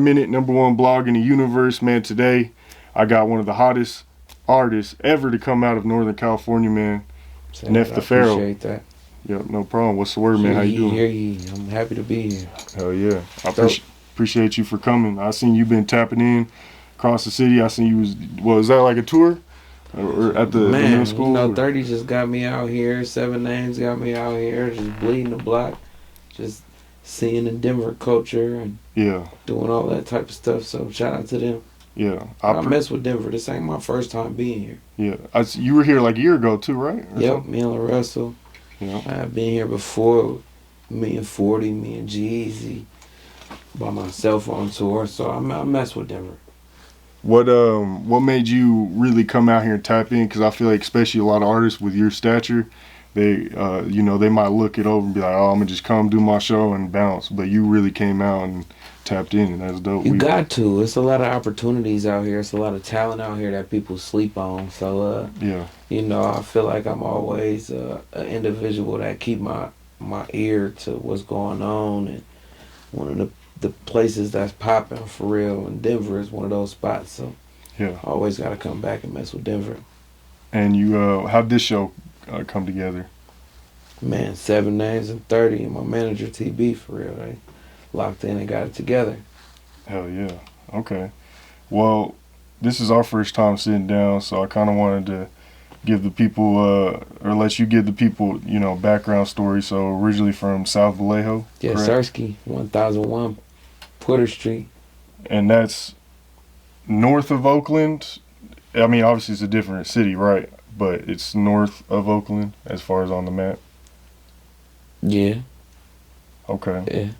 5-minute #1 blog in the universe, man. Today, I got one of the hottest artists ever to come out of Northern California, man. Nef the Pharaoh. Appreciate that. Yep, no problem. What's the word, man? How you doing? Hear you. I'm happy to be here. Hell yeah. I appreciate you for coming. I seen you been tapping in across the city. I seen you was that like a tour? Or at the middle school? You know, 30 just got me out here. 7 Names got me out here. Just bleeding the block. Just seeing the Denver culture and doing all that type of stuff. So shout out to them. Yeah. I mess with Denver. This ain't my first time being here. Yeah. You were here like a year ago too, right? Yep, me and Russell. Yeah. I've been here before. Me and E-40, me and G Eazy by myself on tour. So I mess with Denver. What made you really come out here and tap in? Because I feel like especially a lot of artists with your stature, they they might look it over and be like, oh, I'm gonna just come do my show and bounce. But you really came out and tapped in, and that's dope. You got to. It's a lot of opportunities out here. It's a lot of talent out here that people sleep on. So I feel like I'm always an individual that keep my ear to what's going on, and one of the places that's popping for real in Denver is one of those spots. So I always got to come back and mess with Denver. And you, how'd this show come together? Man, 7 Names and 30 and my manager TB for real. They locked in and got it together. Hell yeah. Okay. Well, this is our first time sitting down, so I kind of wanted to give the people, or let you give the people, background story. So originally from South Vallejo. Yeah, Sersky, 1001 Porter Street. And that's north of Oakland. I mean, obviously it's a different city, right? But it's north of Oakland as far as on the map. Yeah. Okay. Yeah.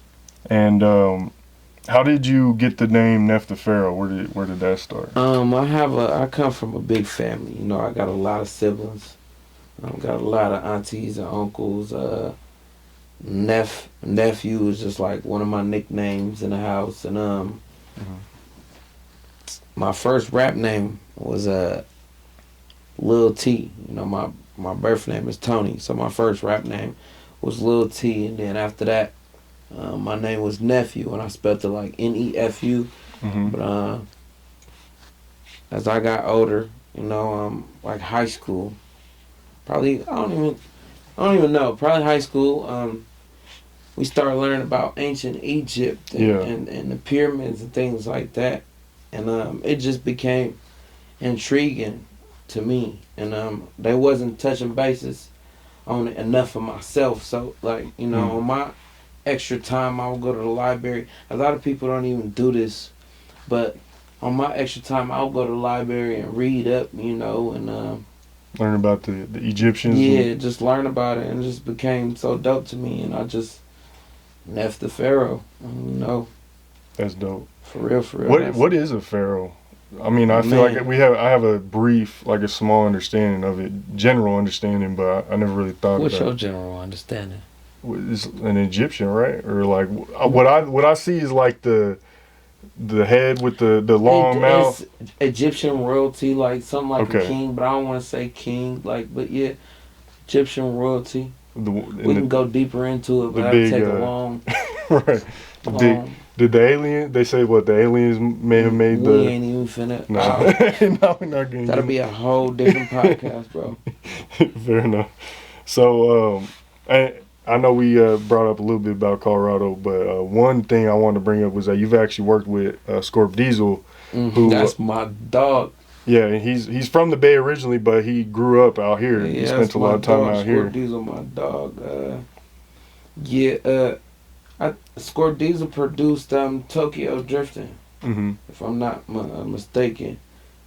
And how did you get the name Nef the Pharaoh? Where did that start? I come from a big family. I got a lot of siblings. I've got a lot of aunties and uncles. Nephew is just like one of my nicknames in the house. And my first rap name was Lil T. My birth name is Tony, so my first rap name was Lil T. And then after that, my name was Nephew, and I spelled it like Nefu. But as I got older, like high school, probably I don't even know. Probably high school. We started learning about ancient Egypt and the pyramids and things like that, and it just became intriguing to me. And they wasn't touching bases on it enough for myself. So on my extra time, I would go to the library. A lot of people don't even do this, but on my extra time, I would go to the library and read up, and learn about the Egyptians. Yeah, just learn about it, and it just became so dope to me, and I just Nef the Pharaoh. That's dope. For real. What is a pharaoh? I mean, I feel like I have a brief, like a small understanding of it, general understanding, but I never really thought. What's your general understanding? It's an Egyptian, right? Or like what I see is like the head with the long mouth. It's Egyptian royalty, like something like a king, but I don't want to say king, but yeah, Egyptian royalty. We can go deeper into it, but that'll take a long. Right. Did the alien? They say what the aliens may have made we ain't even finna. No, we're not getting. That'll be a whole different podcast, bro. Fair enough. So, I know we brought up a little bit about Colorado, but one thing I wanted to bring up was that you've actually worked with Scorp Diesel, who that's my dog. Yeah, and he's from the Bay originally, but he grew up out here. He spent a lot of time out here. Scorp Diesel, my dog. Scorp Diesel produced Tokyo Drifting, if I'm not mistaken.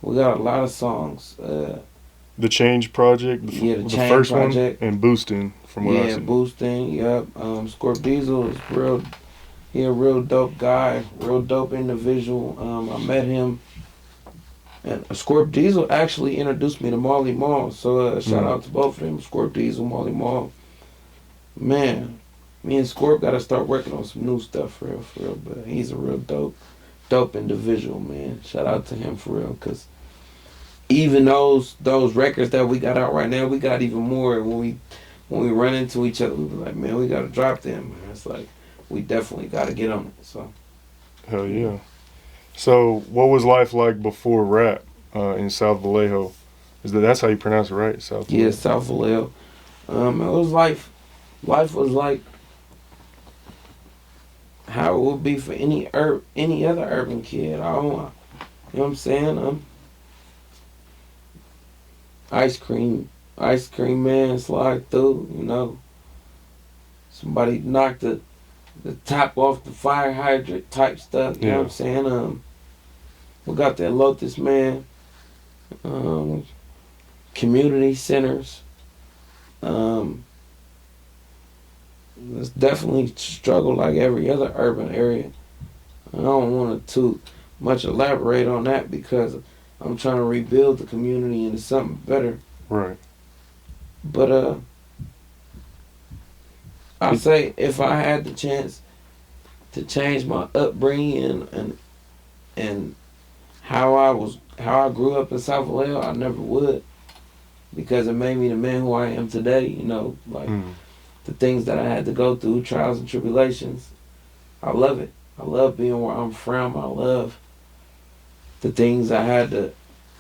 We got a lot of songs. The Change Project, the first project. One, and Boosting, from what I see. Yeah, Boosting, yep. Scorp Diesel is real. He a real dope guy, real dope individual. I met him. And Scorp Diesel actually introduced me to Marley Marl. So shout out to both of them, Scorp Diesel, Marley Marl. Man, me and Scorp got to start working on some new stuff for real. But he's a real dope individual, man. Shout out to him for real. Because even those records that we got out right now, we got even more. When we run into each other, we be like, man, we got to drop them. Man. It's like, we definitely got to get on it. So. Hell yeah. So, what was life like before rap in South Vallejo? That's how you pronounce it, right? South Yeah, Vallejo. South Vallejo. It was life was like how it would be for any other urban kid. I don't, you know what I'm saying? Ice cream, ice cream man slide through. You know, somebody knocked the top off the fire hydrant type stuff. You know what I'm saying? We got that Lotus man, um, community centers. Um, it's definitely struggle like every other urban area. I don't want to too much elaborate on that because I'm trying to rebuild the community into something better. Right. But I say if I had the chance to change my upbringing and how I grew up in South Vallejo, I never would because it made me the man who I am today. You know, like the things that I had to go through, trials and tribulations. I love it. I love being where I'm from. I love the things I had to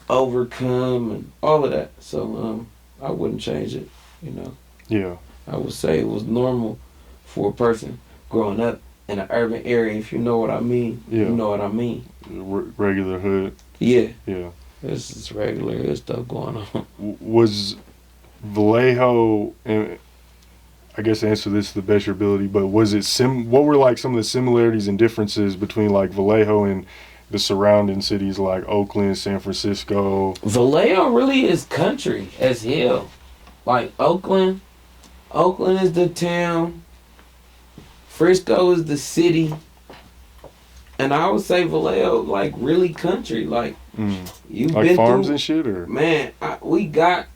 overcome and all of that. So I wouldn't change it. You know. Yeah. I would say it was normal for a person growing up in an urban area. If you know what I mean. Yeah. You know what I mean. Regular hood. Yeah. Yeah. This is regular hood stuff going on. Was Vallejo, and I guess answer this to the best of your ability, but was it what were like some of the similarities and differences between like Vallejo and the surrounding cities like Oakland, San Francisco? Vallejo really is country as hell. Like Oakland is the town. Frisco is the city. And I would say Vallejo like really country. Like you like been farms through, and shit, or man, we got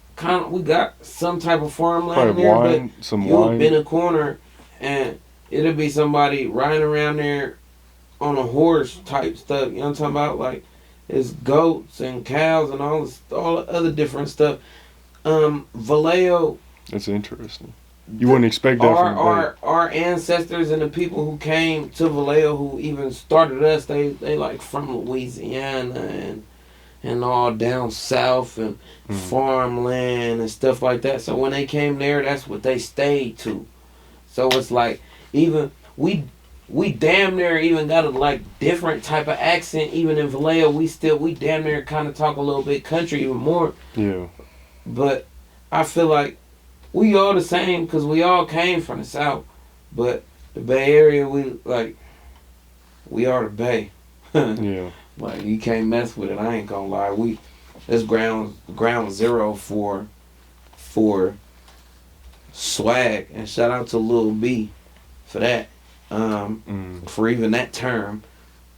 some type of farmland probably there, wine, but some you'll wine. be in a corner and it'll be somebody riding around there on a horse type stuff. You know what I'm talking about? Like it's goats and cows and all the other different stuff. Vallejo. That's interesting. You wouldn't expect that from our ancestors and the people who came to Vallejo who even started us. They like from Louisiana and all down south and farmland and stuff like that. So when they came there, that's what they stayed to. So it's like even we damn near even got a like different type of accent. Even in Vallejo, we damn near kind of talk a little bit country even more. Yeah. But I feel like we all the same because we all came from the South. But the Bay Area, we are the Bay. Yeah. Like you can't mess with it. I ain't gonna lie. That's ground zero for swag, and shout out to Lil B for that. For even that term.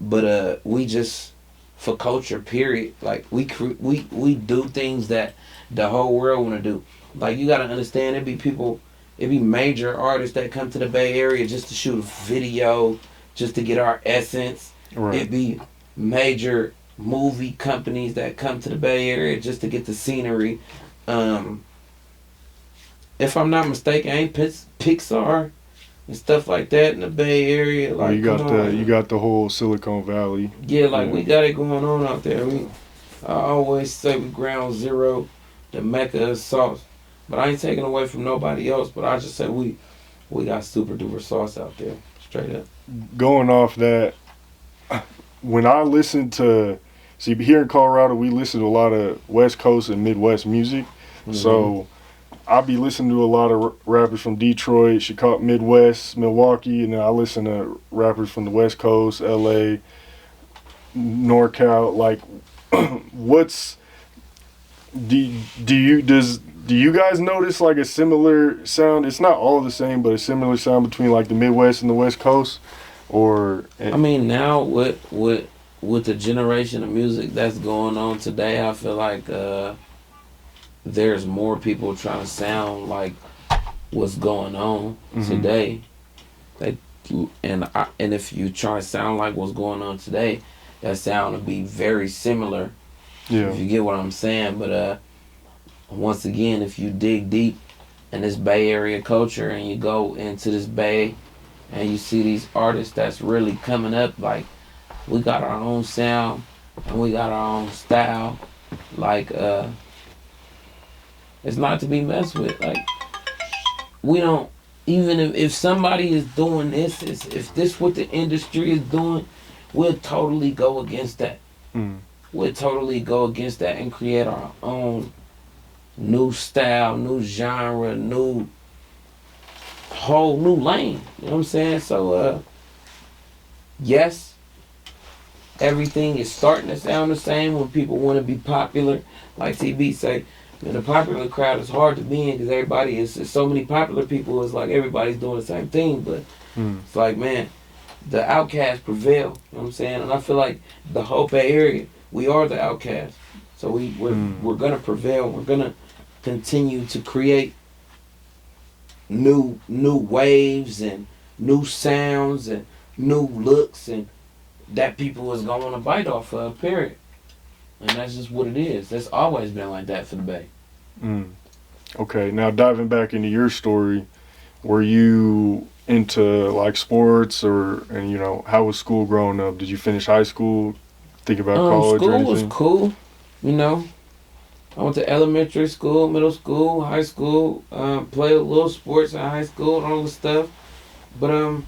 But we just for culture. Period. Like we do things that the whole world want to do. Like you gotta understand, it be major artists that come to the Bay Area just to shoot a video, just to get our essence. Right. It be major movie companies that come to the Bay Area just to get the scenery. If I'm not mistaken, ain't Pixar and stuff like that in the Bay Area? Like you got the whole Silicon Valley. Yeah, we got it going on out there. I always say we ground zero, the mecca of sauce. But I ain't taking away from nobody else. But I just say we got super duper sauce out there, straight up. Going off that, when I listen to, here in Colorado, we listen to a lot of West Coast and Midwest music. Mm-hmm. So I'll be listening to a lot of rappers from Detroit, Chicago, Midwest, Milwaukee, and then I listen to rappers from the West Coast, LA, NorCal. Like, do you guys notice like a similar sound? It's not all the same, but a similar sound between like the Midwest and the West Coast, or I mean, now with the generation of music that's going on today, I feel like there's more people trying to sound like what's going on today. And if you try to sound like what's going on today, that sound will be very similar. Yeah. If you get what I'm saying. But once again, if you dig deep in this Bay Area culture and you go into this Bay and you see these artists that's really coming up, like we got our own sound and we got our own style. Like it's not to be messed with. Like we don't even if somebody is doing this, if this what the industry is doing, we'll totally go against that. We'll totally go against that and create our own new style, new genre, whole new lane. You know what I'm saying? So yes, everything is starting to sound the same when people want to be popular. Like TB say, man, the popular crowd is hard to be in because everybody is so many popular people. It's like everybody's doing the same thing, but it's like, man, the Outcasts prevail. You know what I'm saying? And I feel like the whole Bay Area, we are the Outcasts. So we're gonna prevail. We're gonna continue to create new waves and new sounds and new looks and that people is gonna want to bite off of, period. And that's just what it is. That's always been like that for the Bay. Okay, now diving back into your story, were you into like sports and you know, how was school growing up? Did you finish high school? Think about college or School anything? was cool, you know. I went to elementary school, middle school, high school, played a little sports in high school and all the stuff. But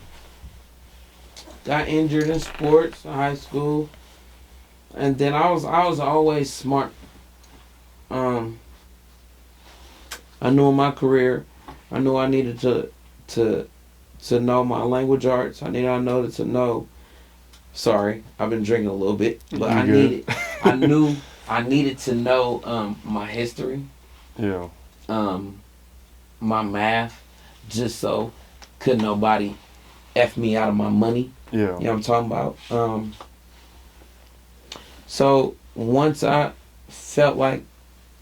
got injured in sports in high school. And then I was always smart. I knew in my career, I knew I needed to know my language arts. I needed to know. Sorry, I've been drinking a little bit, but I knew I needed to know my history. Yeah. My math, just so could nobody F me out of my money. Yeah. You know what I'm talking about? So once I felt like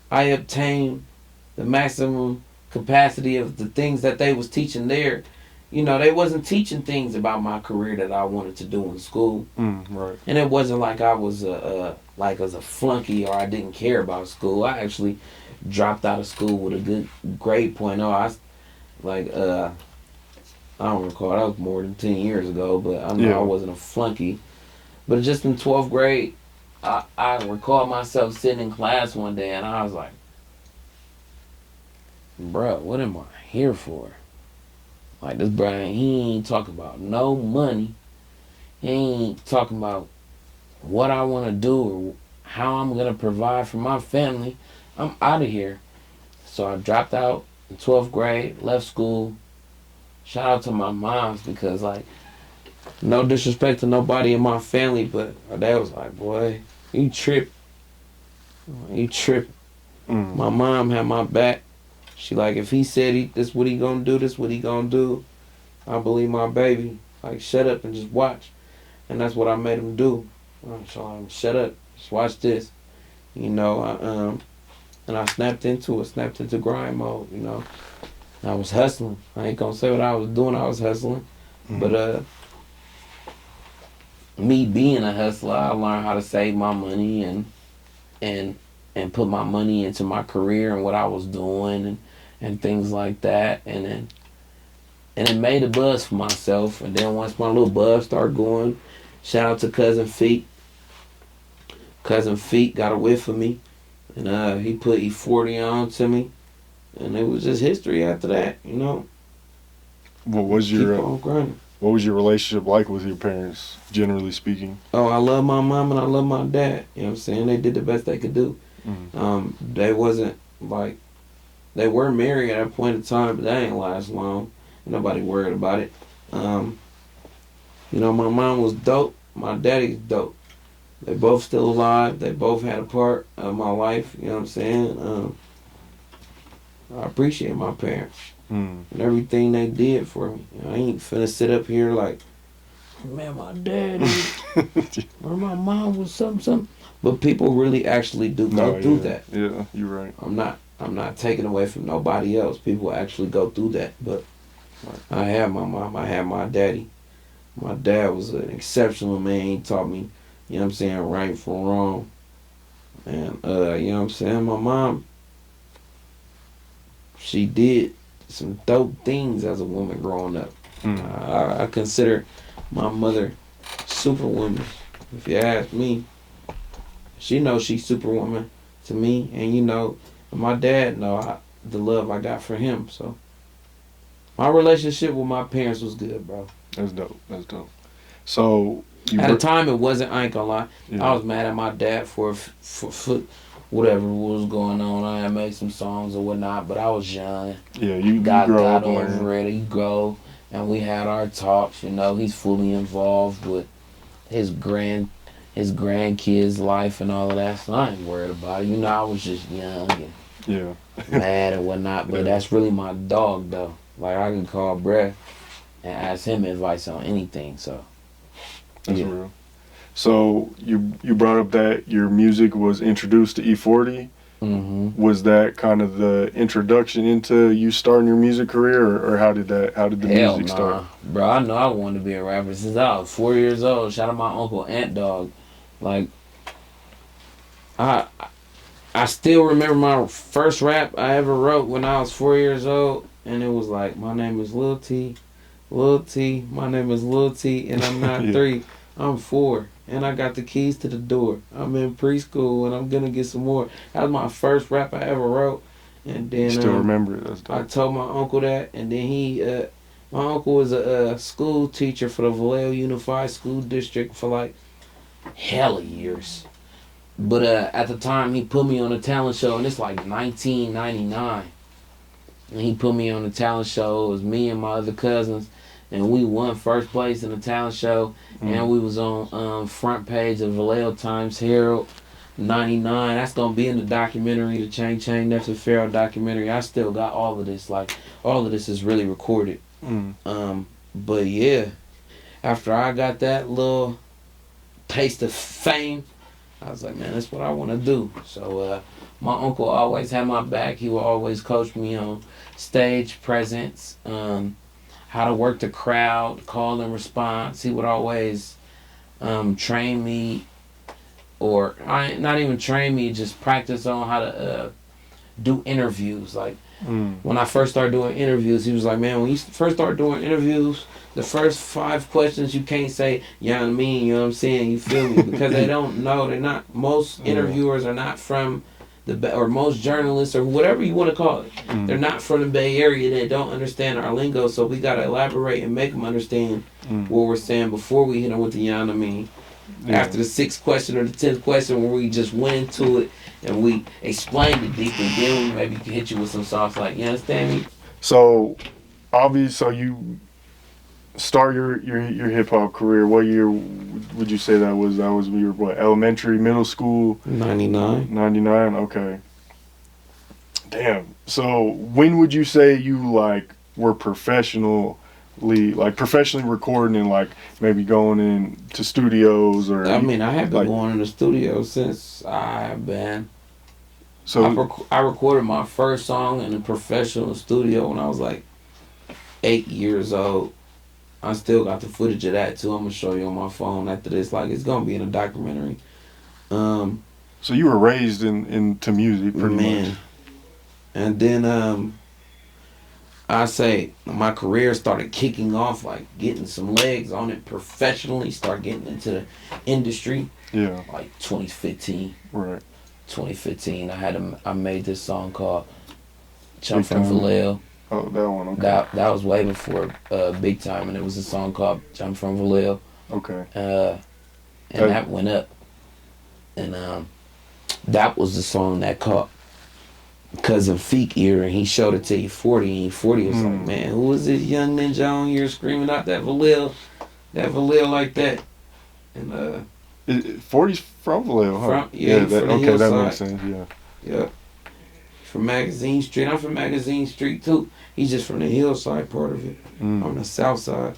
I obtained the maximum capacity of the things that they was teaching there, you know, they wasn't teaching things about my career that I wanted to do in school. Right. And it wasn't like I was as a flunky or I didn't care about school. I actually dropped out of school with a good grade point. I don't recall, that was more than 10 years ago, but I know I wasn't a flunky. But just in 12th grade, I recall myself sitting in class one day and I was like, bruh, what am I here for? Like, this bruh, he ain't talking about no money. He ain't talking about what I want to do or how I'm going to provide for my family. I'm out of here. So I dropped out in 12th grade, left school. Shout out to my moms because, like, no disrespect to nobody in my family, but my dad was like, boy, you tripping. You tripping. My mom had my back. She like, if he said this what he gonna do, this what he gonna do, I believe my baby. Like, shut up and just watch. And that's what I made him do. So shut up, just watch this. You know, and I snapped into grind mode, you know. I was hustling. I ain't gonna say what I was doing, I was hustling. But me being a hustler, I learned how to save my money and put my money into my career and what I was doing and things like that. And it made a buzz for myself. And then once my little buzz started going, shout out to Cousin Feet. Cousin Feet got a whiff of me. And he put E-40 on to me. And it was just history after that, you know. What was Keep on grinding. What was your relationship like with your parents, generally speaking? Oh, I love my mom and I love my dad. You know what I'm saying? They did the best they could do. They wasn't like, they were married at a point in time, but that ain't last long. Nobody worried about it. You know, my mom was dope. My daddy's dope. They both still alive. They both had a part of my life. You know what I'm saying? I appreciate my parents and everything they did for me. You know, I ain't finna sit up here like, man, my daddy or my mom was something. But people really actually do go through that. Yeah, you're right. I'm not taking away from nobody else. People actually go through that. But I had my mom. I had my daddy. My dad was an exceptional man. He taught me, you know what I'm saying, right from wrong. And, you know what I'm saying, my mom, she did some dope things as a woman growing up. I consider my mother superwoman. If you ask me, she knows she's Superwoman to me, and you know, my dad know the love I got for him. So my relationship with my parents was good, bro. That's dope. That's dope. So at the time, it wasn't. I ain't gonna lie. Yeah. I was mad at my dad for whatever was going on. I had made some songs or whatnot, but I was young. Yeah, you got grow up over it. You grow, and we had our talks. You know, he's fully involved with his grandkids' life and all of that. So I ain't worried about it. You know, I was just young and mad and whatnot. But that's really my dog, though. Like I can call Brett and ask him advice on anything. So that's real. So you brought up that your music was introduced to E-40. Mm-hmm. Was that kind of the introduction into you starting your music career, or how did the music start? Bro, I know I wanted to be a rapper since I was 4 years old. Shout out my uncle Ant Dog. Like I still remember my first rap I ever wrote when I was 4 years old, and it was like, my name is Lil T, my name is Lil T, and I'm not 3, I'm 4. And I got the keys to the door. I'm in preschool and I'm gonna get some more. That was my first rap I ever wrote. And then you still remember it. That's dope. I told my uncle that, and then my uncle was a school teacher for the Vallejo Unified School District for like hella years. But at the time he put me on a talent show, and it's like 1999. And he put me on a talent show. It was me and my other cousins. And we won first place in the talent show, and we was on front page of Vallejo Times Herald, 99. That's gonna be in the documentary, the Chain Nef the Pharaoh documentary. I still got all of this. Like all of this is really recorded. But yeah, after I got that little taste of fame, I was like, man, that's what I want to do. So my uncle always had my back. He would always coach me on stage presence. How to work the crowd, call and response. He would always train me, or not even train me, just practice on how to do interviews. Like when I first started doing interviews, he was like, man, when you first start doing interviews, the first 5 questions you can't say, you know what I mean, you know what I'm saying, you feel me? Because they don't know, most interviewers are not from or most journalists or whatever you want to call it, they're not from the Bay Area. They don't understand our lingo, so we got to elaborate and make them understand what we're saying before we hit them with the, you know what I mean? After the 6th question or the 10th question, where we just went into it and we explained it deeply, then we maybe can hit you with some sauce, like, you understand me? So obviously, so you start your hip hop career. What year would you say that was? That was your what, elementary, middle school? 99. 99. Okay. Damn. So when would you say you like were professionally recording and like maybe going into studios or? I mean, I have been going in the studio since I've been. So I recorded my first song in a professional studio when I was like 8 years old. I still got the footage of that too. I'm gonna show you on my phone after this. Like, it's gonna be in a documentary. So you were raised into music, pretty much. And then I say my career started kicking off, like getting some legs on it professionally. Start getting into the industry. Yeah. Like 2015. Right. 2015. I made this song called "Jump from Vallejo." Oh, that one. Okay. That was way before Big Time, and it was a song called "Jump from Vallejo." Okay. And that went up, and that was the song that caught Cousin Feek ear, and he showed it to E-40, and E-40 was like, "Man, who was this young ninja on here screaming out that Vallejo like that?" And 40's from Vallejo, huh? That makes sense. Yeah. From Magazine Street. I'm from Magazine Street too. He's just from the hillside part of it. On the south side.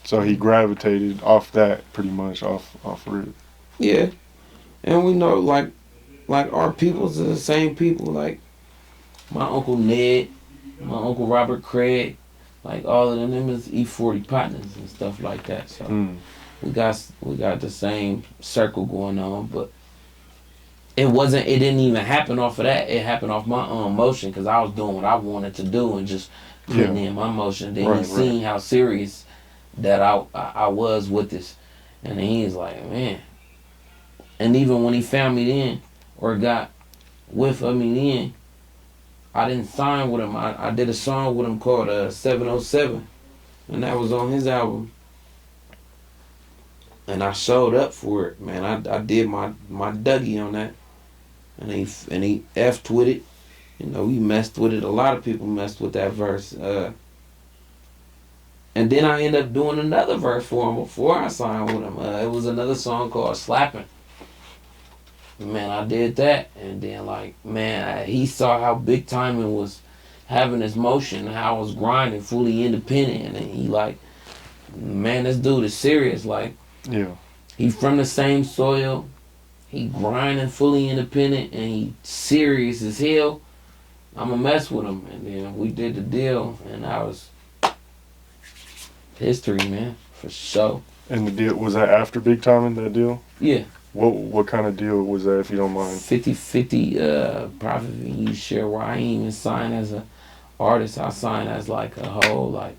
So he gravitated off that pretty much, off of it. Yeah. And we know like our peoples are the same people. Like my Uncle Ned, my Uncle Robert Craig, like all of them is E-40 partners and stuff like that. So we got the same circle going on, but it didn't even happen off of that. It happened off my own motion, because I was doing what I wanted to do and just putting in my motion. Then he seen how serious that I was with this, and then he was like, man, And even when he found me then, or got with of me then, I didn't sign with him. I did a song with him called 707, and that was on his album. And I showed up for it, man. I did my Dougie on that, and he effed with it. You know, we messed with it. A lot of people messed with that verse. And then I ended up doing another verse for him before I signed with him. It was another song called Slapping. Man, I did that, and then he saw how big Tymin was having his motion, how I was grinding, fully independent, and he like, man, this dude is serious. Like, yeah, he from the same soil, he grinding, fully independent, and he serious as hell. I'ma mess with him, and then we did the deal, and I was history, man, for sure. And the deal was that after Big Time in that deal? Yeah. What kind of deal was that, if you don't mind? 50-50 profit you share, where I ain't even signed as a artist. I signed as like a whole like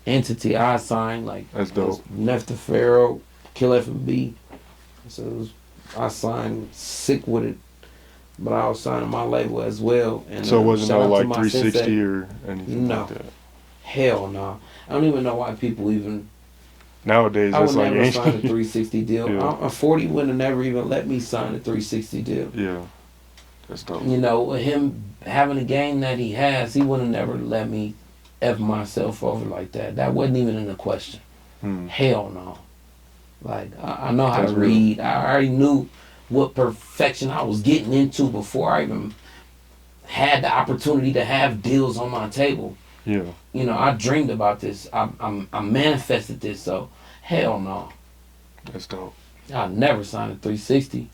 entity. I signed like, that's dope. Nef the Pharaoh, Kill F&B. So I signed sick with it, but I was signing my label as well. And so it wasn't no like 360 sensei. or anything like that? Hell no. I don't even know why people even... Nowadays, I that's would like never sign a 360 deal. Yeah. A 40 would have never even let me sign a 360 deal. Yeah, that's dope. You know, with him having the game that he has, he would have never let me F myself over like that. That wasn't even in the question. Hell no. Like, I know how to read. I already knew what perfection I was getting into before I even had the opportunity to have deals on my table. Yeah. You know, I dreamed about this. I manifested this, so hell no. That's dope. I never signed a 360.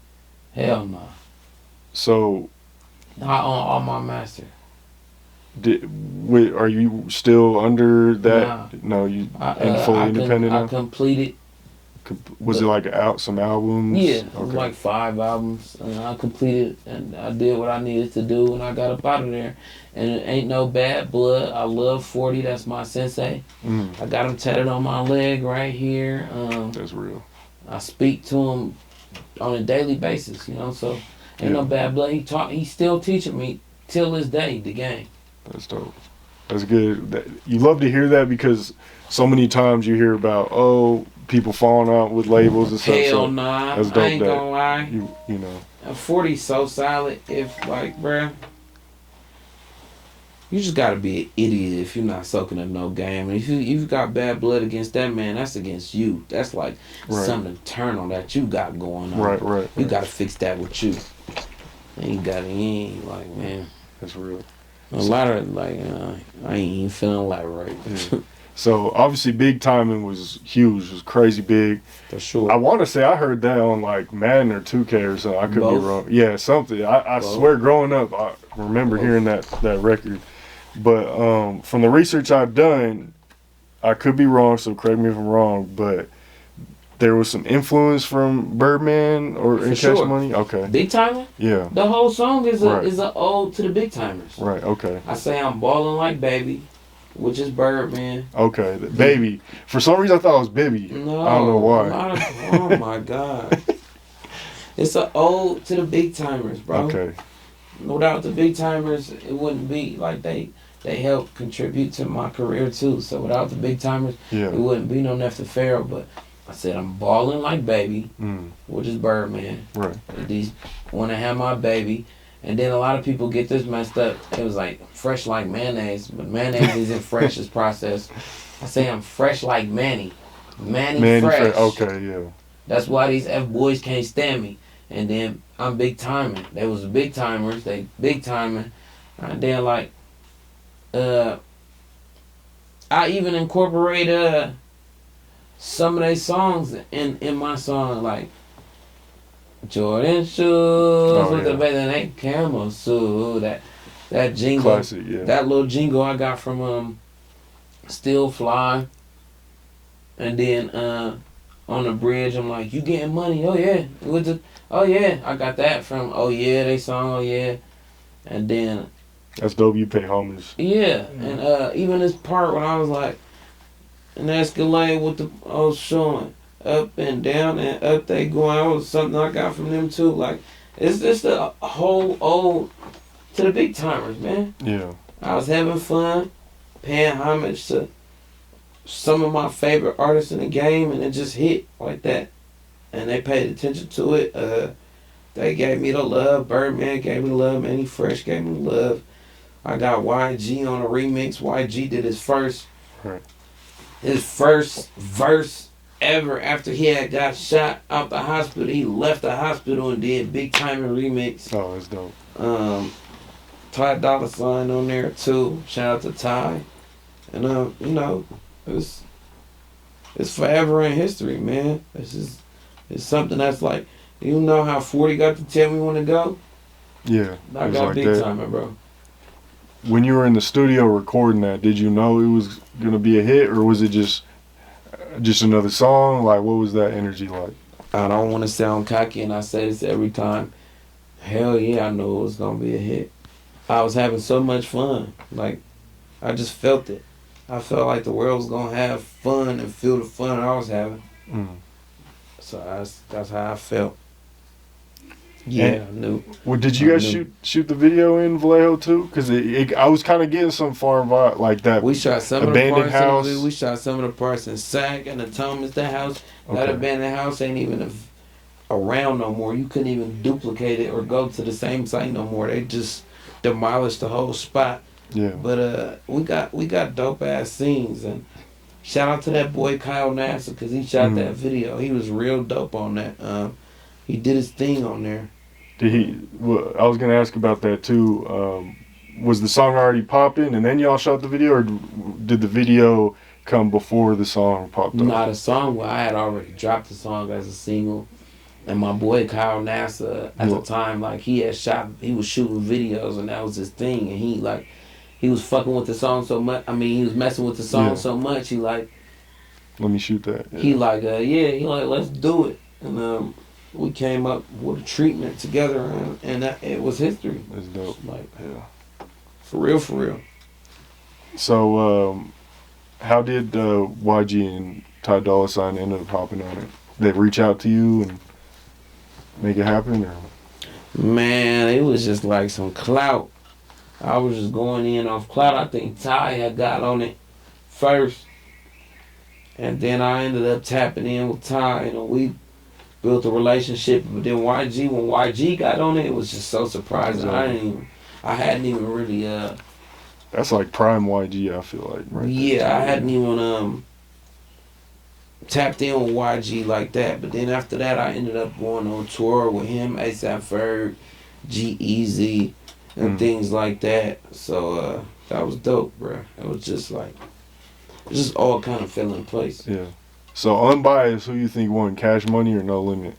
Hell no. So, not on all my master. Are you still under that? Nah. No, you fully independent now? I completed. Was it like some albums? Yeah, it was like 5 albums. And I completed, and I did what I needed to do, and I got up out of there. And it ain't no bad blood. I love 40. That's my sensei. I got him tatted on my leg right here. That's real. I speak to him on a daily basis, you know. So ain't no bad blood. He's still teaching me till this day the game. That's dope. That's good. You love to hear that, because so many times you hear about people falling out with labels and stuff. Hell nah. That's dope. I ain't gonna lie. You know. 40's so solid. If like, bruh, you just gotta be an idiot if you're not soaking up no game. And if you've got bad blood against that man, that's against you. That's like something internal that you got going on. Right. You gotta fix that with you. You ain't like, man. That's real. A lot of like, I ain't even feeling like right. Yeah. So obviously, Big Tymin was huge. It was crazy big. For sure. I want to say I heard that on like Madden or 2K or something. I could be wrong. Yeah, something. I swear, growing up, I remember hearing that record. But from the research I've done, I could be wrong, so correct me if I'm wrong, but there was some influence from Birdman or in Cash Money? Okay. Big Tymin? Yeah. The whole song is a ode to the Big Timers. Right, okay. I say I'm balling like Baby, which is Birdman. Okay, Baby. For some reason I thought it was Bibby. No. I don't know why. Oh my God. It's an ode to the Big Timers, bro. Okay. Without the Big Timers, it wouldn't be like they helped contribute to my career too. So without the Big Timers, it wouldn't be no Nef the Pharaoh. But I said I'm balling like Baby, which is Birdman. Right. These want to have my baby. And then a lot of people get this messed up. It was like fresh like mayonnaise, but mayonnaise isn't fresh, it's processed. I say I'm fresh like Manny. Manny fresh. Okay, yeah. That's why these F-boys can't stand me. And then I'm Big Timing. They was Big Timers. They Big Timing. And then like, I even incorporate some of their songs in my song, like Jordan shoes with the better than camel suit. That jingle, classic, yeah. That little jingle I got from Still Fly. And then on the bridge, I'm like, you getting money? Oh yeah, I got that from they song Oh Yeah. And then that's dope. You pay homage. Yeah, and even this part when I was like, an Escalade with the showing. up and down and up they going. That was something I got from them too. Like, it's just a whole ode to the big timers, man. Yeah. I was having fun, paying homage to some of my favorite artists in the game, and it just hit like that. And they paid attention to it. They gave me the love. Birdman gave me the love. Manny Fresh gave me the love. I got YG on a remix. YG did his first verse ever after he had got shot out the hospital. He left the hospital and did Big Tymin remix. Oh, that's dope. Ty Dolla $ign on there too. Shout out to Ty. And you know, it's forever in history, man. It's something that's like, you know how 40 got to tell me when to go? Yeah. I got like Big Tymin, bro. When you were in the studio recording that, did you know it was gonna be a hit, or was it just another song? Like, what was that energy like? I don't want to sound cocky, and I say this every time. Hell yeah, I knew it was gonna be a hit. I was having so much fun. Like, I just felt it. I felt like the world was gonna have fun and feel the fun I was having. So that's how I felt. Yeah, I knew. Well, did you guys shoot the video in Vallejo too? Because I was kind of getting some farm vibe like that. We shot some abandoned of the parts. house. We shot some of the parts in Sac and the Thomas. That house, that abandoned house, ain't even around no more. You couldn't even duplicate it or go to the same site no more. They just demolished the whole spot. Yeah. But we got dope ass scenes, and shout out to that boy Kyle Nassar because he shot that video. He was real dope on that. He did his thing on there. Did he? Well, I was gonna ask about that too. Was the song already popping and then y'all shot the video, or did the video come before the song popped up? Not a song. Well, I had already dropped the song as a single, and my boy Kyle Nassar at the time, like he was shooting videos and that was his thing, and he was fucking with the song so much. I mean, he was messing with the song so much. He like, let me shoot that. Yeah. He like, let's do it, and we came up with a treatment together, and it was history. That's dope. Like, for real. So, how did YG and Ty Dolla $ign end up hopping on it? They reach out to you and make it happen, or? Man, it was just like some clout. I was just going in off clout. I think Ty had got on it first, and then I ended up tapping in with Ty, and we built a relationship. But then when YG got on it, it was just so surprising. I hadn't even really that's like prime YG, I feel like, right? Yeah, I hadn't even tapped in with YG like that. But then after that, I ended up going on tour with him, A$AP Ferg, G Eazy, and things like that. So that was dope, bro. It was just like, it just all kind of fell in place. Yeah. So unbiased, who you think won, Cash Money or No Limit?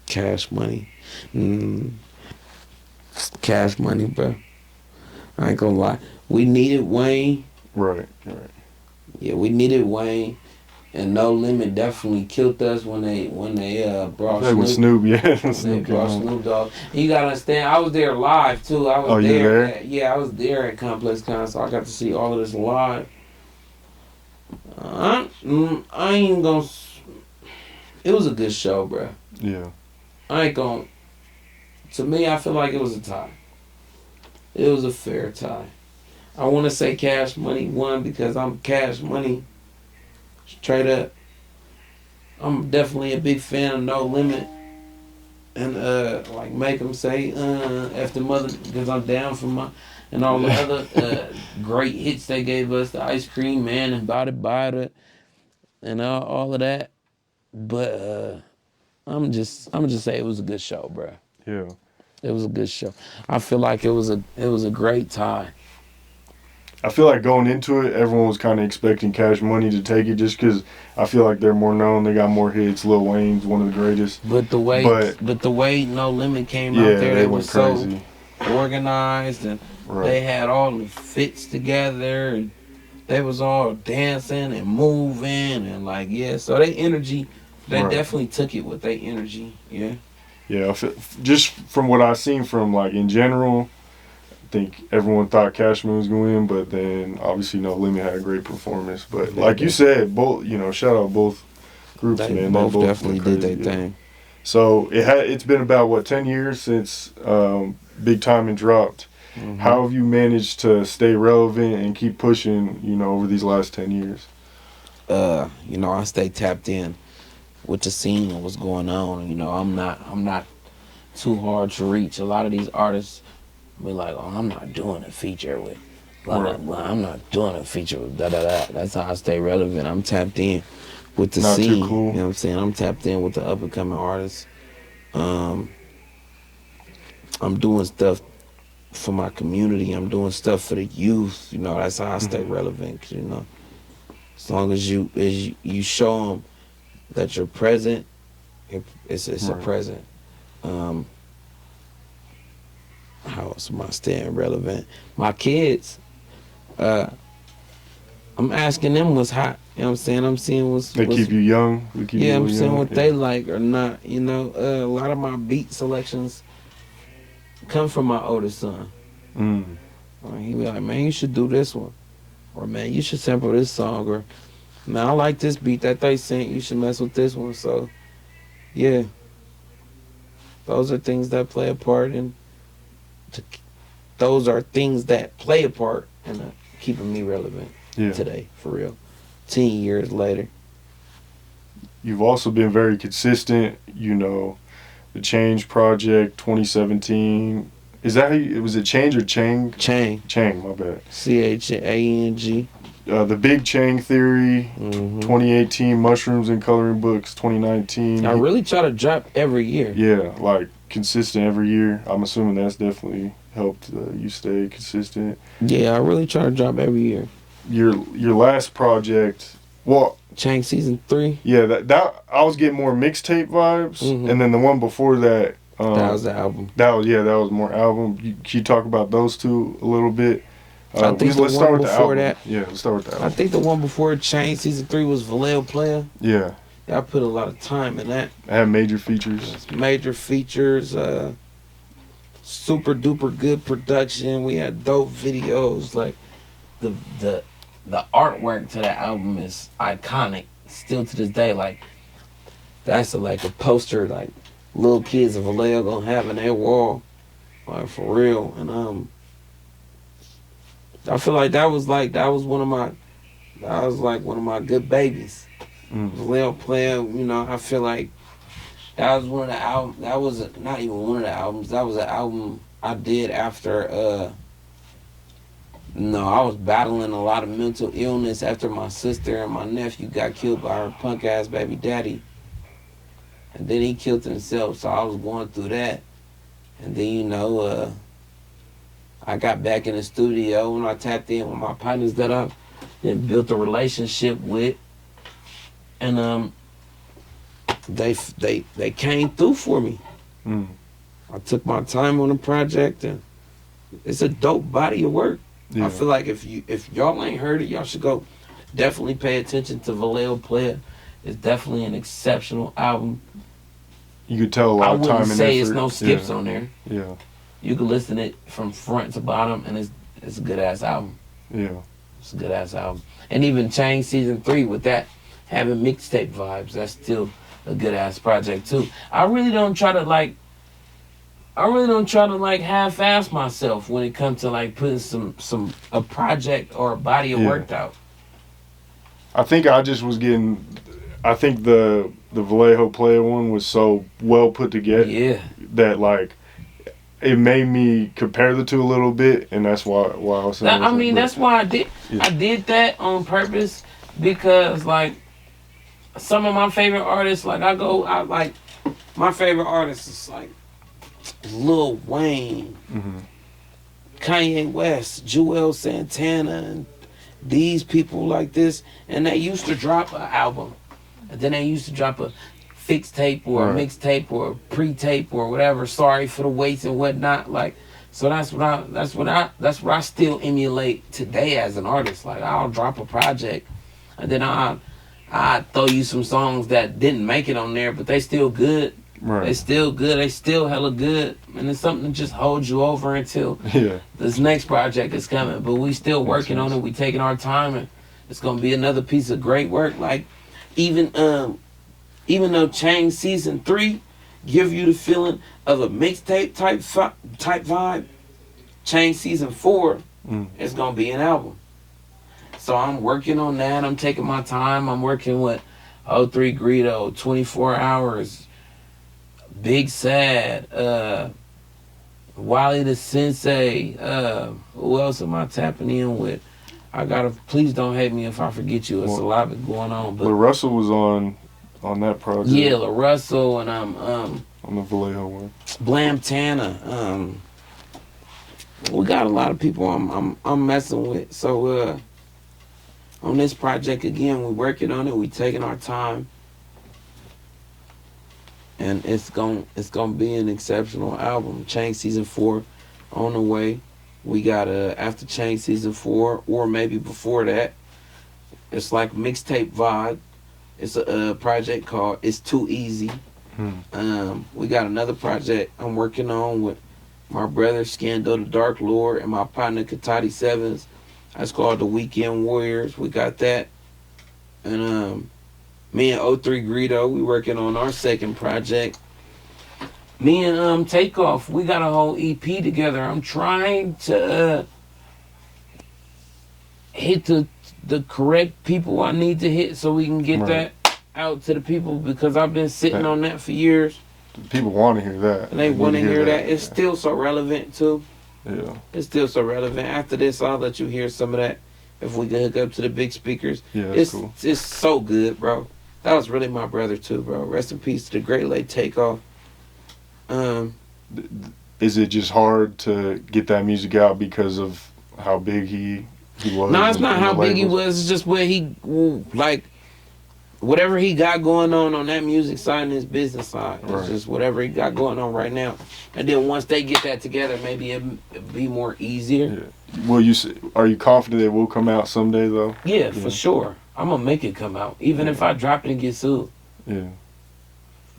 Cash Money. Cash Money, bro. I ain't gonna lie. We needed Wayne. Right. Yeah, we needed Wayne. And No Limit definitely killed us when they brought Snoop. With Snoop, yeah. They brought Snoop Dogg. And you gotta understand, I was there live too. I was there. I was there at Complex Con, so I got to see all of this live. I ain't gonna. It was a good show, bro. Yeah. I ain't gonna. To me, I feel like it was a tie. It was a fair tie. I want to say Cash Money won because I'm Cash Money. Straight up. I'm definitely a big fan of No Limit. And like make them say F the mother, because I'm down for my, and all the other great hits they gave us, the Ice Cream Man and Bada and all of that. But I'm just say it was a good show, bro. Yeah. It was a good show. I feel like it was a great tie. I feel like going into it, everyone was kind of expecting Cash Money to take it just because I feel like they're more known. They got more hits. Lil Wayne's one of the greatest. But the way No Limit came out there, they were crazy. So organized, and they had all the fits together, and they was all dancing and moving, and like, so they energy, they definitely took it with their energy, Yeah, just from what I've seen from, like, in general, think everyone thought Cashman was going to win, but then obviously No Limit had a great performance. But like you said, both, shout out both groups, They man. both They both definitely went did their crazy, yeah. thing. So it's been about what, 10 years since Big Tymin dropped. Mm-hmm. How have you managed to stay relevant and keep pushing, over these last 10 years? I stay tapped in with the scene and what's going on. I'm not too hard to reach. A lot of these artists be like, "Oh, I'm not doing a feature with blah blah blah. I'm not doing a feature with da da da." That's how I stay relevant. I'm tapped in with the Not scene. too cool. You know what I'm saying? I'm tapped in with the up and coming artists. I'm doing stuff for my community. I'm doing stuff for the youth. That's how I stay relevant. 'Cause, as long as you show them that you're present, it's a present. How else am I staying relevant? My kids, I'm asking them what's hot. You know what I'm saying? I'm seeing what's... They keep you young? I'm seeing what they like or not. A lot of my beat selections come from my oldest son. He be like, "Man, you should do this one." Or, "Man, you should sample this song." Or, "Man, I like this beat that they sent. You should mess with this one." So, yeah. Those are things that play a part in... Those are things that play a part in keeping me relevant today, for real. 10 years later. You've also been very consistent, the Change Project 2017. Is that how was it Change or Chang? Chang. Chang, my bad. Chang. The Big Chang Theory, 2018, Mushrooms and Coloring Books, 2019. I really try to drop every year. Yeah, like consistent every year. I'm assuming that's definitely helped you stay consistent. Yeah, I really try to drop every year. Your last project, well, Chang Season 3. Yeah, that I was getting more mixtape vibes, and then the one before that. That was the album. That was more album. Can you talk about those two a little bit? I think let's start with the album. That. Yeah, let's start with the album. I think the one before Chang Season 3 was Vallejo Player. Yeah. I put a lot of time in that. I had major features. Major features. Super duper good production. We had dope videos. Like the artwork to that album is iconic. Still to this day, like that's like a poster like little kids of Vallejo gonna have in their wall, like for real. And I feel like that was one of my good babies. Vallejo Player, I feel like that was one of the albums. That was not even one of the albums. That was an album I did after. I was battling a lot of mental illness after my sister and my nephew got killed by her punk ass baby daddy. And then he killed himself, so I was going through that. And then, I got back in the studio and I tapped in with my partners that I built a relationship with. And they came through for me. I took my time on the project, and it's a dope body of work. Yeah. I feel like if y'all ain't heard it, y'all should go definitely pay attention to Vallejo Player. It's definitely an exceptional album. You could tell a lot of time and effort. I wouldn't say it's no skips on there. Yeah. You can listen to it from front to bottom, and it's a good ass album. Yeah. It's a good ass album. And even Change Season 3 with that having mixtape vibes, that's still a good ass project too. I really don't try to half-ass myself when it comes to like putting a project or a body of work out. I think I just was getting. I think the Vallejo Player one was so well put together. Yeah. That like it made me compare the two a little bit, and that's why I was saying. That's why I did. Yeah. I did that on purpose because like some of my favorite artists, like my favorite artists is like Lil Wayne, Kanye West, Joel Santana, and these people like this, and they used to drop an album, and then they used to drop a fixed tape or a mixtape or a pre-tape or whatever. Sorry for the waits and whatnot. Like, so that's what I still emulate today as an artist. Like, I'll drop a project, and then I throw you some songs that didn't make it on there, but they still good. Right. They still good. They still hella good. And it's something to just hold you over until Yeah. this next project is coming. But we still working on it. We taking our time, and it's gonna be another piece of great work. Like even though Chain Season 3 give you the feeling of a mixtape type vibe, Chain Season 4 is gonna be an album. So I'm working on that. I'm taking my time. I'm working with O3 Greedo, 24 Hours, Big Sad, Wally the Sensei. Who else am I tapping in with? I gotta. Please don't hate me if I forget you. It's a lot going on. But Russell was on that project. Yeah, La Russell and on the Vallejo one. Blam Tana. We got a lot of people I'm messing with. So on this project again, we're working on it. We taking our time, and it's gonna be an exceptional album. Chain Season 4 on the way. We got after Chain Season 4, or maybe before that. It's like mixtape vibe. It's a project called It's Too Easy. We got another project I'm working on with my brother Scando the Dark Lord and my partner Katati Sevens. That's called The Weekend Warriors. We got that. And me and O3 Greedo, we working on our second project. Me and Takeoff, we got a whole EP together. I'm trying to hit the correct people I need to hit so we can get that out to the people, because I've been sitting on that for years. People want to hear that. And they want to hear that. It's still so relevant too. Yeah. It's still so relevant. After this, I'll let you hear some of that if we can hook up to the big speakers. Yeah, that's cool. It's so good, bro. That was really my brother too, bro. Rest in peace to the great late Takeoff. Is it just hard to get that music out because of how big he was? No, it's not how big he was. It's just where he, like, whatever he got going on that music side and his business side. It's just whatever he got going on right now. And then once they get that together, maybe it'll be more easier. Yeah. Well, are you confident it will come out someday, though? Yeah, for sure. I'm going to make it come out. Even if I drop it and get sued. Yeah.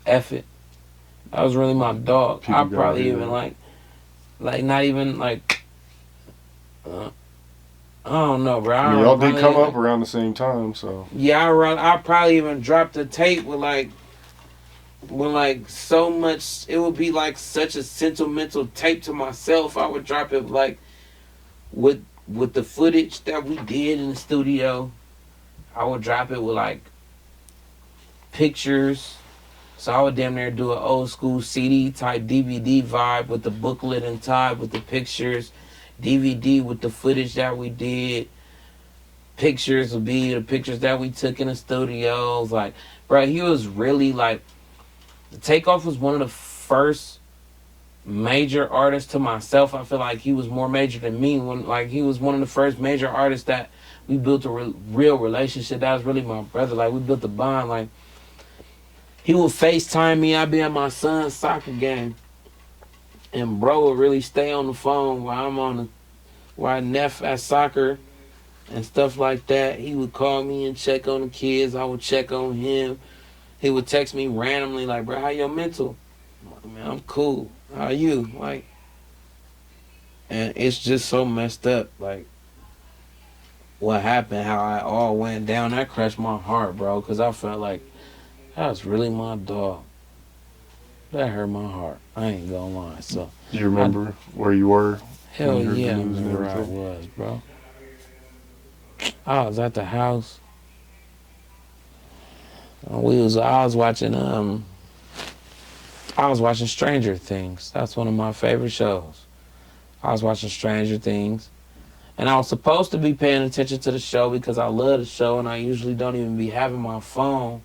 F it. That was really my dog. I probably even like not even like, I don't know, bro. I mean, y'all did come up around the same time, so. Yeah, I probably even dropped a tape with so much. It would be like such a sentimental tape to myself. I would drop it like with the footage that we did in the studio. I would drop it with like pictures. So I would damn near do an old school CD type DVD vibe with the booklet inside with the pictures. DVD with the footage that we did. Pictures would be the pictures that we took in the studios. Like, bro, he was really like, Takeoff was one of the first major artists to myself. I feel like he was more major than me. He was one of the first major artists that we built a real relationship. That was really my brother. Like, we built a bond. Like, he would FaceTime me. I'd be at my son's soccer game. And bro would really stay on the phone while Nef at soccer and stuff like that. He would call me and check on the kids. I would check on him. He would text me randomly like, bro, how your mental? I'm like, man, I'm cool. How you? Like, and it's just so messed up. Like, what happened, how it all went down, that crushed my heart, bro, because I felt like that was really my dog. That hurt my heart. I ain't gonna lie. So you remember where you were? Hell yeah, I remember where I was, bro. I was at the house. I was watching Stranger Things. That's one of my favorite shows. I was watching Stranger Things. And I was supposed to be paying attention to the show because I love the show, and I usually don't even be having my phone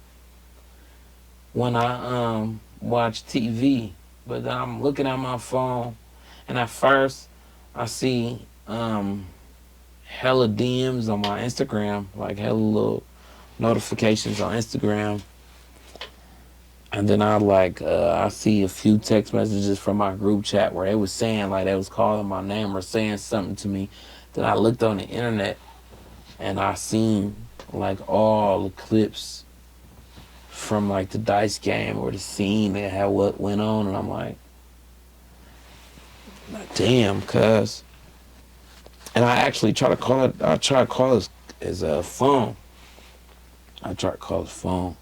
when I watch TV. But then I'm looking at my phone, and at first I see hella DMs on my Instagram, like hella little notifications on Instagram. And then I see a few text messages from my group chat where they was saying, like, they was calling my name or saying something to me. Then I looked on the internet and I seen like all the clips from like the dice game or the scene that had what went on, and I'm like damn, cuz. And I actually try to call it. I try to call his phone. I try to call his phone.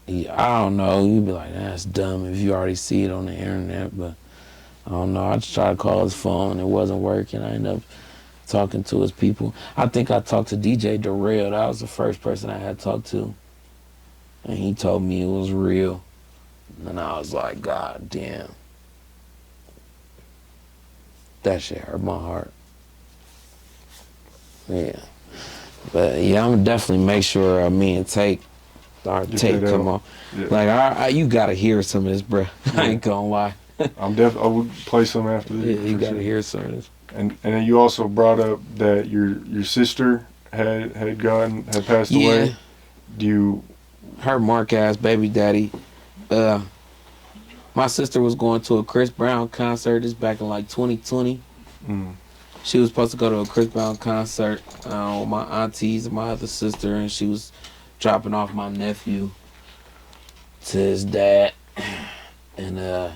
I don't know. You'd be like, that's dumb if you already see it on the internet, but I don't know. I just tried to call his phone. It wasn't working. I ended up talking to his people. I think I talked to DJ Darrell. That was the first person I had talked to. And he told me it was real. And I was like, God damn. That shit hurt my heart. Yeah. But yeah, I'm gonna definitely make sure me and Take come on. Yeah. Like, you gotta hear some of this, bro. Yeah. I ain't gonna lie. I would play some after this. Yeah, you gotta hear some of this. And then you also brought up that your sister had passed away. Do you? Her mark ass baby daddy. My sister was going to a Chris Brown concert. This back in like 2020. She was supposed to go to a Chris Brown concert with my aunties and my other sister, and she was dropping off my nephew to his dad. And I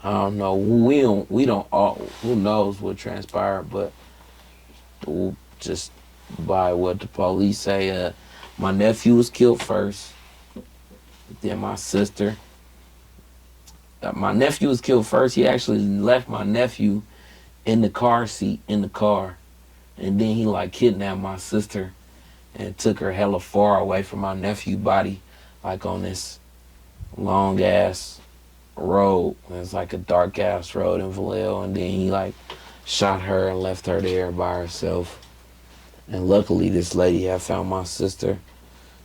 don't know. We don't all. Who knows what transpired? But just by what the police say, my nephew was killed first. Then my sister. My nephew was killed first. He actually left my nephew in the car seat in the car, and then he like kidnapped my sister and took her hella far away from my nephew's body, like on this long ass road. It's like a dark ass road in Vallejo, and then he like shot her and left her there by herself. And luckily this lady had found my sister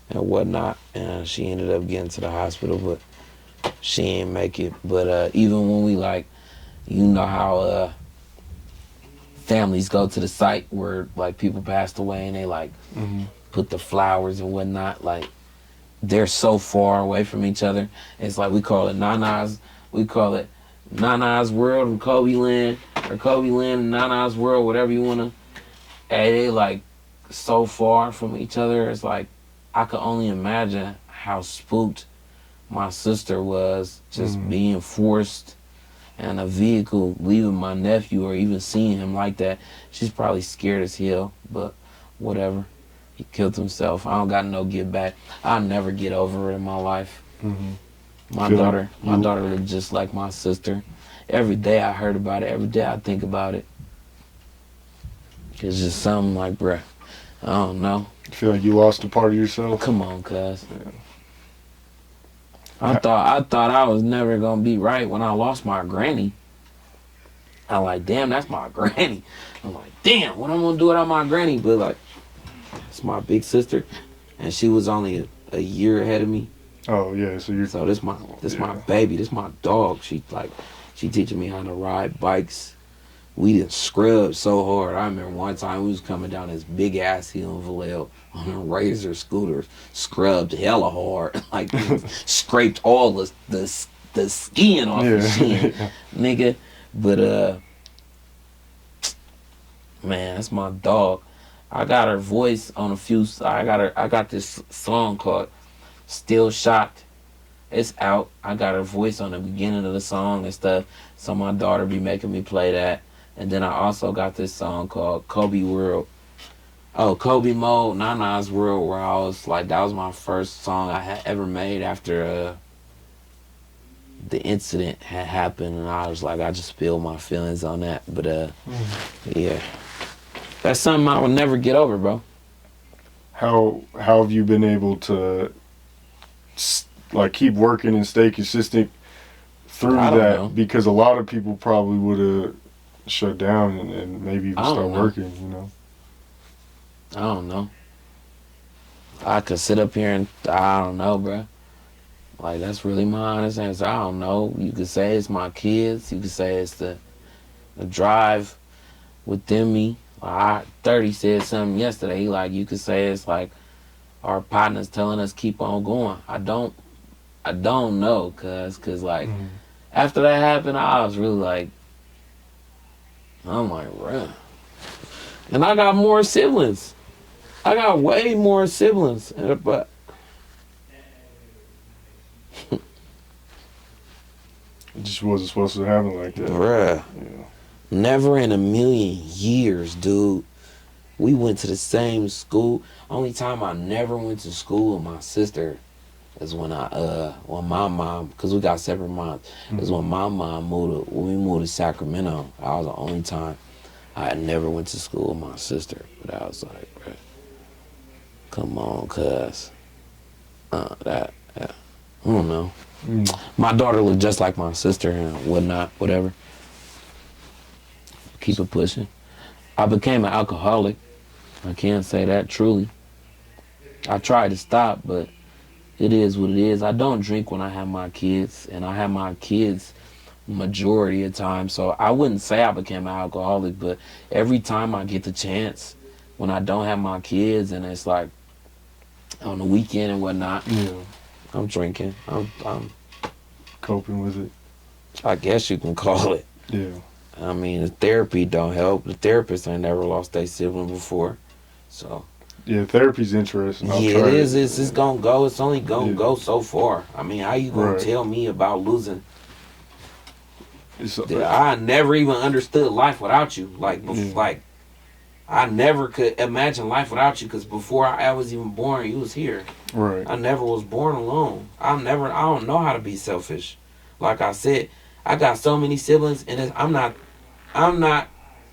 and whatnot, and she ended up getting to the hospital, but she ain't make it. But even when we like, you know how families go to the site where like people passed away and they like put the flowers and whatnot, like they're so far away from each other. It's like we call it Nana's world and Kobe land, or Kobe land and Nana's world, whatever you wanna. And they like so far from each other. It's like I could only imagine how spooked my sister was just being forced in a vehicle, leaving my nephew, or even seeing him like that. She's probably scared as hell, but whatever. He killed himself. I don't got no get back. I'll never get over it in my life. My daughter looked just like my sister. Every day I heard about it. Every day I think about it. It's just something like, bruh, I don't know. You feel like you lost a part of yourself? Come on, cuz. Yeah. I thought I was never gonna be right when I lost my granny. I'm like, damn, that's my granny. I'm like, damn, what I'm gonna do without my granny? But like, it's my big sister, and she was only a year ahead of me. Oh yeah, so this my baby, this my dog. She teaching me how to ride bikes. We didn't scrub so hard. I remember one time we was coming down this big ass hill in Vallejo on a Razor scooter, scrubbed hella hard, like scraped all the skin off the shin, nigga. But man, that's my dog. I got her voice on a few. I got this song called "Still Shocked." It's out. I got her voice on the beginning of the song and stuff. So my daughter be making me play that. And then I also got this song called Kobe World. Oh, Kobe Mode, Nana's World, where I was like, that was my first song I had ever made after the incident had happened. And I was like, I just spilled my feelings on that. But yeah, that's something I will never get over, bro. How have you been able to like keep working and stay consistent through that? Because a lot of people probably would have shut down and maybe even start working, you know? I don't know. I could sit up here and I don't know, bro. Like, that's really my honest answer. I don't know. You could say it's my kids. You could say it's the drive within me. Like 30 said something yesterday. He like, you could say it's like our partners telling us keep on going. I don't know, cause like after that happened, I was really like, I'm like, bruh. And I got more siblings. I got way more siblings, but It just wasn't supposed to happen like that. bruh, Yeah. never in a million years, dude. We went to the same school. Only time I never went to school with my sister is when when my mom, because we got separate moms, is when my mom when we moved to Sacramento. That was the only time I never went to school with my sister. But I was like, bruh, come on, cuz. I don't know. My daughter looked just like my sister and whatnot, whatever. Keep it pushing. I became an alcoholic. I can't say that truly. I tried to stop, but it is what it is. I don't drink when I have my kids, and I have my kids majority of the time. So I wouldn't say I became an alcoholic, but every time I get the chance, when I don't have my kids, and it's like on the weekend and whatnot, I'm drinking. I'm coping with it. I guess you can call it. Yeah. I mean, the therapy don't help. The therapist ain't never lost their sibling before, so. Yeah, therapy's interesting. Yeah, it is. It's gonna go. It's only gonna go so far. I mean, how you gonna tell me about losing? I never even understood life without you. Like, like, I never could imagine life without you because before I was even born, you was here. Right. I never was born alone. I don't know how to be selfish. Like I said, I got so many siblings, and I'm not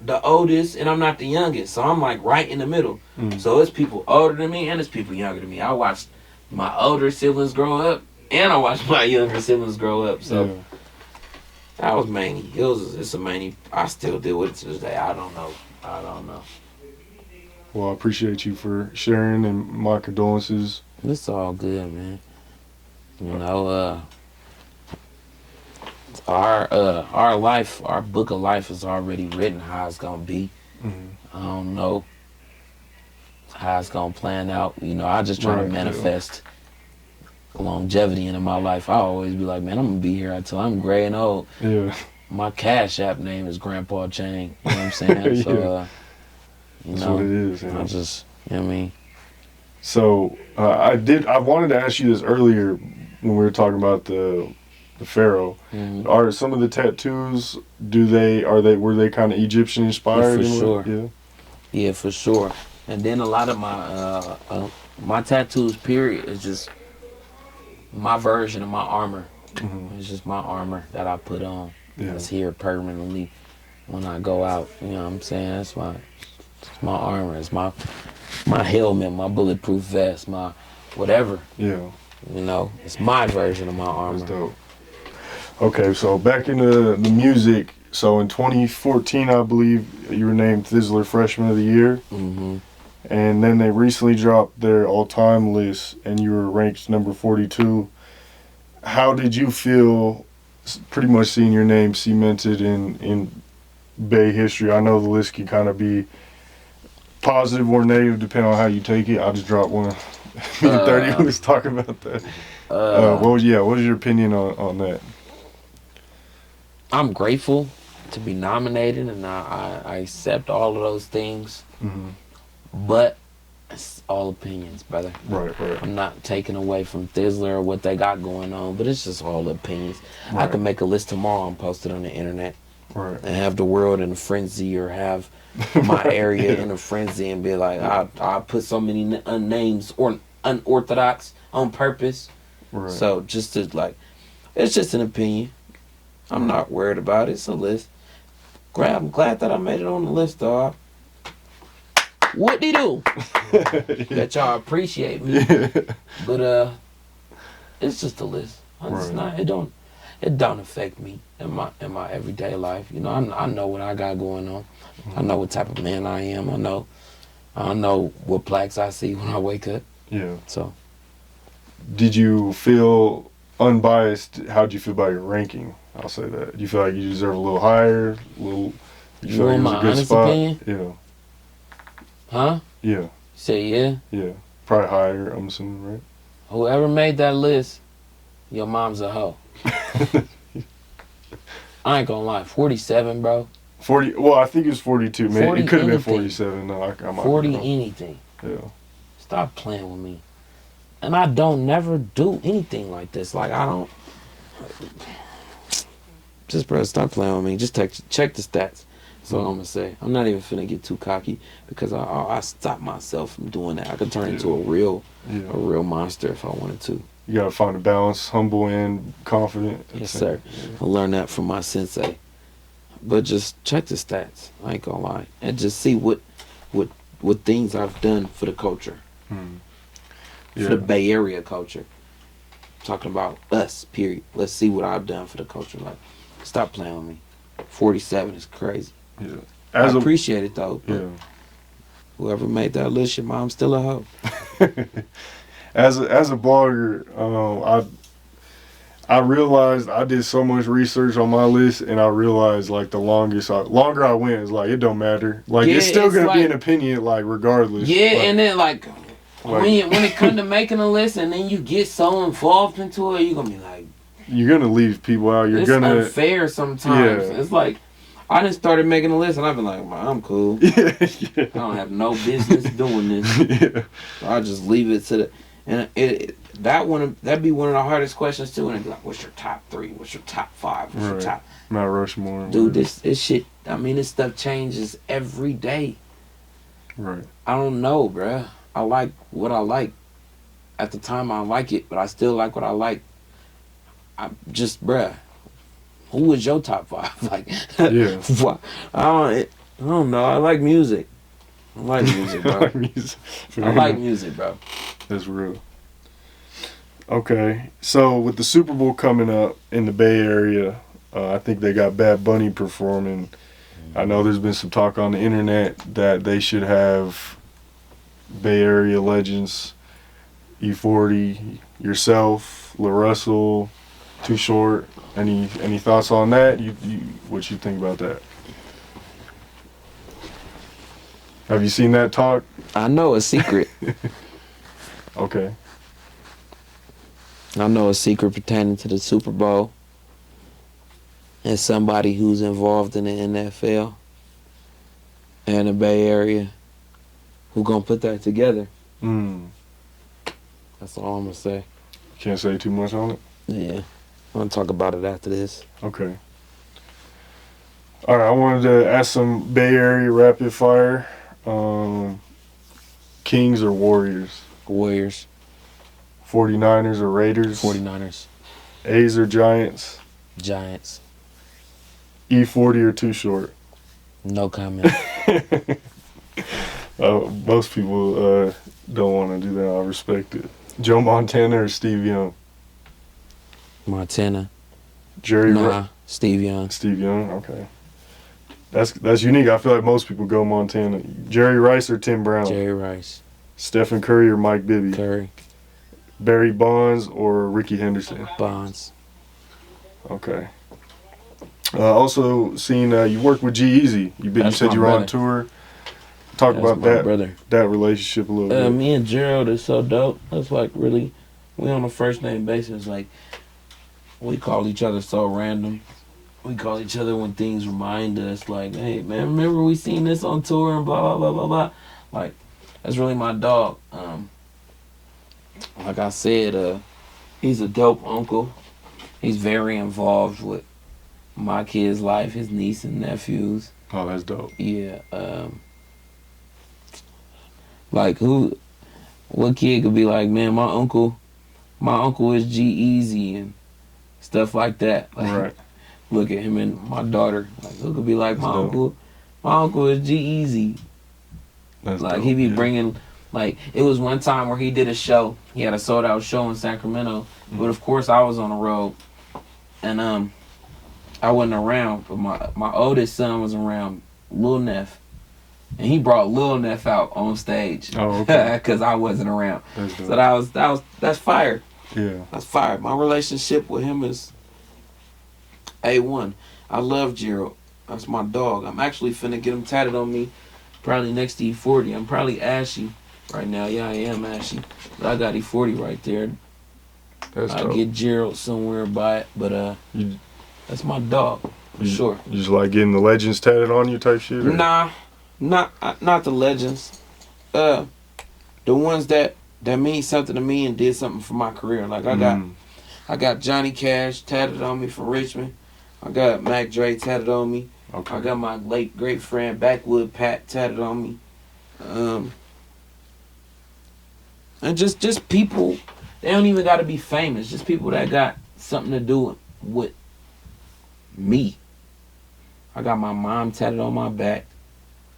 the oldest, and I'm not the youngest. So I'm like right in the middle. So it's people older than me, and it's people younger than me. I watched my older siblings grow up, and I watched my younger siblings grow up. So that was many. It's a many. I still deal with it to this day. I don't know. Well, I appreciate you for sharing, and my condolences. It's all good, man. You know, our life, our book of life is already written how it's gonna be. I don't know how it's gonna plan out. You know, I just try to manifest longevity into my life. I always be like, man, I'm gonna be here until I'm gray and old. Yeah. My Cash App name is Grandpa Chang. You know what I'm saying? So, that's what it is. I just, you know what I mean? So I wanted to ask you this earlier when we were talking about the Pharaoh. Are some of the tattoos, were they kind of Egyptian inspired? Yeah, for sure. Yeah, for sure. And then a lot of my tattoos, period, is just my version of my armor. It's just my armor that I put on. It's here permanently when I go out. You know what I'm saying? It's my armor. It's my helmet, my bulletproof vest, my whatever. Yeah. You know, it's my version of my armor. That's dope. Okay, so back into the music. So in 2014, I believe, you were named Thizzler Freshman of the Year. And then they recently dropped their all-time list, and you were ranked number 42. How did you feel pretty much seeing your name cemented in Bay history? I know the list can kind of be positive or negative depending on how you take it. I'll just drop one. Me and 30 was talking about that. What was your opinion on that? I'm grateful to be nominated, and I accept all of those things. But it's all opinions, brother. Right. I'm not taking away from Thizzler or what they got going on, but it's just all opinions. I can make a list tomorrow and post it on the internet. And have the world in a frenzy, or have my area in a frenzy, and be like, I put so many names or unorthodox on purpose. So just to it's just an opinion. I'm not worried about it. It's a list. I'm glad that I made it on the list, dog. What-de-do? That y'all appreciate me. But it's just a list. It don't affect me in my everyday life. You know, I know what I got going on. I know what type of man I am. I know what plaques I see when I wake up. Yeah. So, did you feel unbiased? How'd you feel about your ranking? I'll say that. Do you feel like you deserve a little higher? You feel like it was a good spot? Opinion? Yeah. Huh? Yeah. You say yeah? Yeah. Probably higher, I'm assuming, right? Whoever made that list, your mom's a hoe. I ain't gonna lie, 47, bro. 40. Well, I think it was 42. Maybe it could have been 47. No, I might 40 anything. Yeah. Stop playing with me. And I don't never do anything like this. Like, I don't. Just, bro, stop playing with me. Just check the stats. That's all I'm going to say. I'm not even finna get too cocky because I stop myself from doing that. I could turn into a real monster if I wanted to. You got to find a balance, humble and confident. Yes, sir. I learned that from my sensei. But just check the stats. I ain't gonna lie. And just see what things I've done for the culture. For the Bay Area culture. Talking about us, period. Let's see what I've done for the culture. Like, stop playing with me. 47 is crazy. Yeah. I appreciate it though. Yeah. Whoever made that list, your mom's still a hoe. As a blogger, I realized I did so much research on my list, and I realized like the longer I went, it's like it don't matter. Like it's still gonna be an opinion, like regardless. Yeah, like, and then like when it comes to making a list, and then you get so involved into it, you're gonna be like, you're gonna leave people out. It's unfair sometimes. Yeah. It's like I just started making a list, and I've been like, I'm cool. I don't have no business doing this. Yeah. So I just leave it to the. And that'd be one of the hardest questions too. And it'd be like, what's your top 3? What's your top 5? What's your top? Mount Rushmore. Dude, this shit. I mean, this stuff changes every day. Right. I don't know, bruh. I like what I like. At the time, I like it, but I still like what I like. I just, bruh. Who was your top 5? Like, yeah. I don't know. I like music. I like music, bro. I like music, bro. That's real. Okay, so with the Super Bowl coming up in the Bay Area, I think they got Bad Bunny performing. I know there's been some talk on the internet that they should have Bay Area legends, E-40, yourself, La Russell, Too Short. Any thoughts on that? What you think about that? Have you seen that talk? I know a secret. Okay. I know a secret pertaining to the Super Bowl. And somebody who's involved in the NFL and the Bay Area who gonna put that together. That's all I'm gonna say. Can't say too much on it? Yeah. I'm gonna talk about it after this. Okay. All right, I wanted to ask some Bay Area rapid fire. Kings or Warriors? Warriors. 49ers or Raiders? 49ers. A's or Giants? Giants. E-40 or Too Short? No comment. Most people don't want to do that. I respect it. Joe Montana or Steve Young? Montana. Steve Young. Steve Young, okay. That's unique. I feel like most people go Montana. Jerry Rice or Tim Brown? Jerry Rice. Stephen Curry or Mike Bibby? Curry. Barry Bonds or Ricky Henderson? Bonds. Okay. Also, seen you worked with G Eazy. You said you were on tour. Talk about that relationship a little bit. Me and Gerald is so dope. That's like really, we on a first name basis. Like, we call each other so random. We call each other when things remind us, like, hey, man, remember we seen this on tour and blah, blah, blah, blah, blah. Like, that's really my dog. Like I said, he's a dope uncle. He's very involved with my kid's life, his niece and nephews. Oh, that's dope. Yeah. Like, what kid could be like, man, my uncle is G Eazy and stuff like that. Like, right. Look at him and my daughter. Like, who could be like, my uncle is G Eazy. That's like, dope, he be bringing, like, it was one time where he did a show. He had a sold out show in Sacramento. But of course I was on the road. And I wasn't around, but my oldest son was around, Lil Nef. And he brought Lil Nef out on stage. Oh, okay. Cause I wasn't around. So that's fire. Yeah. That's fire. My relationship with him is A1. I love Gerald. That's my dog. I'm actually finna get him tatted on me probably next to E-40. I'm probably ashy right now. Yeah, I am ashy. But I got E-40 right there. I'll get Gerald somewhere by it. But that's my dog, for sure. You just like getting the legends tatted on you type shit? Or? Nah, not the legends. the ones that mean something to me and did something for my career. Like I got Johnny Cash tatted on me from Richmond. I got Mac Dre tatted on me. Okay. I got my late great friend Backwood Pat tatted on me. And just people, they don't even got to be famous. Just people that got something to do with me. I got my mom tatted on my back.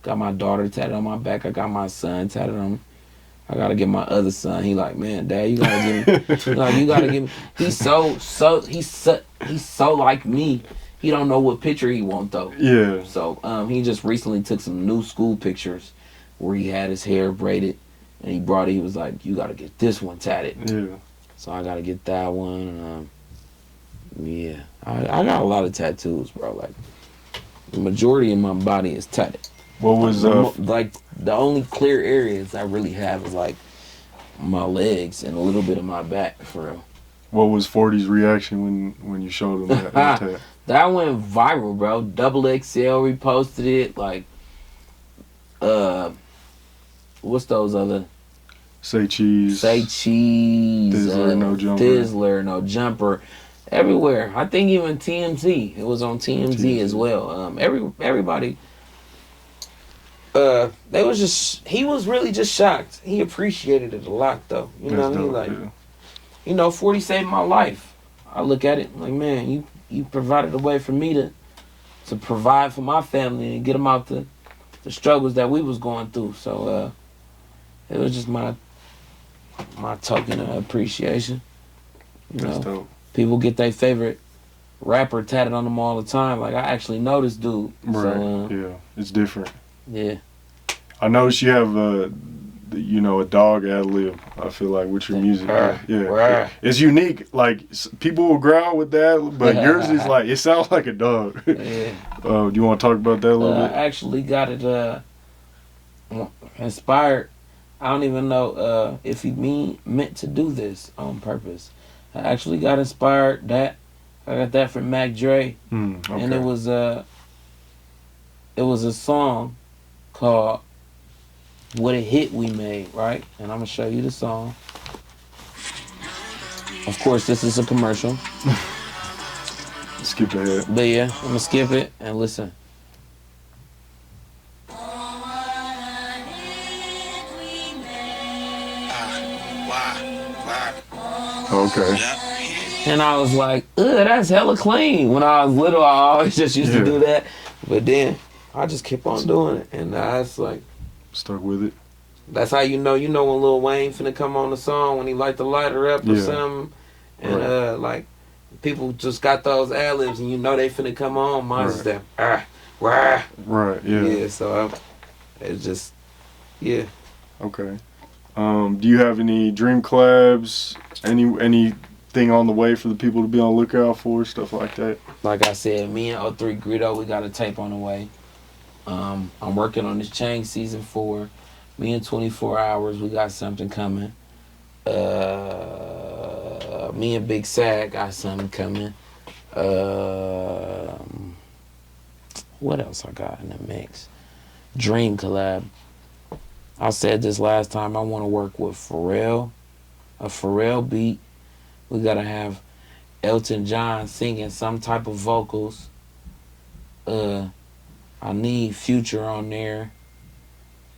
Got my daughter tatted on my back. I got my son tatted on me. I gotta get my other son. He like, man, Dad, you gotta give me. You gotta give me. He's so like me. He don't know what picture he want though. Yeah. So he just recently took some new school pictures where he had his hair braided, and he brought it. He was like, you gotta get this one tatted. Yeah. So I gotta get that one. Yeah, I got a lot of tattoos, bro. Like the majority of my body is tatted. What was like the only clear areas I really have is like my legs and a little bit of my back, for real. What was 40's reaction when you showed him that tat? That went viral, bro. Double XL reposted it. Like, what's those other? Say Cheese. Thizzler, No Jumper. Thizzler, No Jumper. Everywhere. I think even TMZ. It was on TMZ as well. Everybody. He was really just shocked. He appreciated it a lot though. You know what I mean? Like, you know, 40 saved my life. I look at it like, man, you provided a way for me to provide for my family and get them out the struggles that we was going through. So it was just my token of appreciation. You That's know, dope. People get their favorite rapper tatted on them all the time. Like, I actually know this dude. Right. So, yeah. It's different. Yeah. I noticed you have a dog ad lib. I feel like with your music. Yeah. It's unique. Like people will growl with that, but yours is like it sounds like a dog. Yeah. Do you want to talk about that a little bit? I actually got it inspired. I don't even know if he meant to do this on purpose. I actually got inspired that. I got that from Mac Dre, Okay. and it was a song called "What a Hit We Made," right? And I'm gonna show you the song. Of course, this is a commercial. Skip ahead. But yeah, I'm gonna skip it and listen. Okay. And I was like, ugh, that's hella clean. When I was little, I always just used to do that. But then I just kept on doing it. And I was like, stuck with it. That's how you know when Lil Wayne finna come on the song, when he light the lighter up or something. And like, people just got those ad-libs and you know they finna come on. Mine's just that, Right, yeah. Yeah, so it's just, yeah. Okay. Do you have any dream collabs? Anything on the way for the people to be on the lookout for? Stuff like that? Like I said, me and 03 Greedo, we got a tape on the way. I'm working on this Chain Season 4. Me and 24 Hours, we got something coming. Me and Big Sad got something coming. What else I got in the mix? Dream collab. I said this last time, I want to work with Pharrell. A Pharrell beat. We got to have Elton John singing some type of vocals. I need Future on there.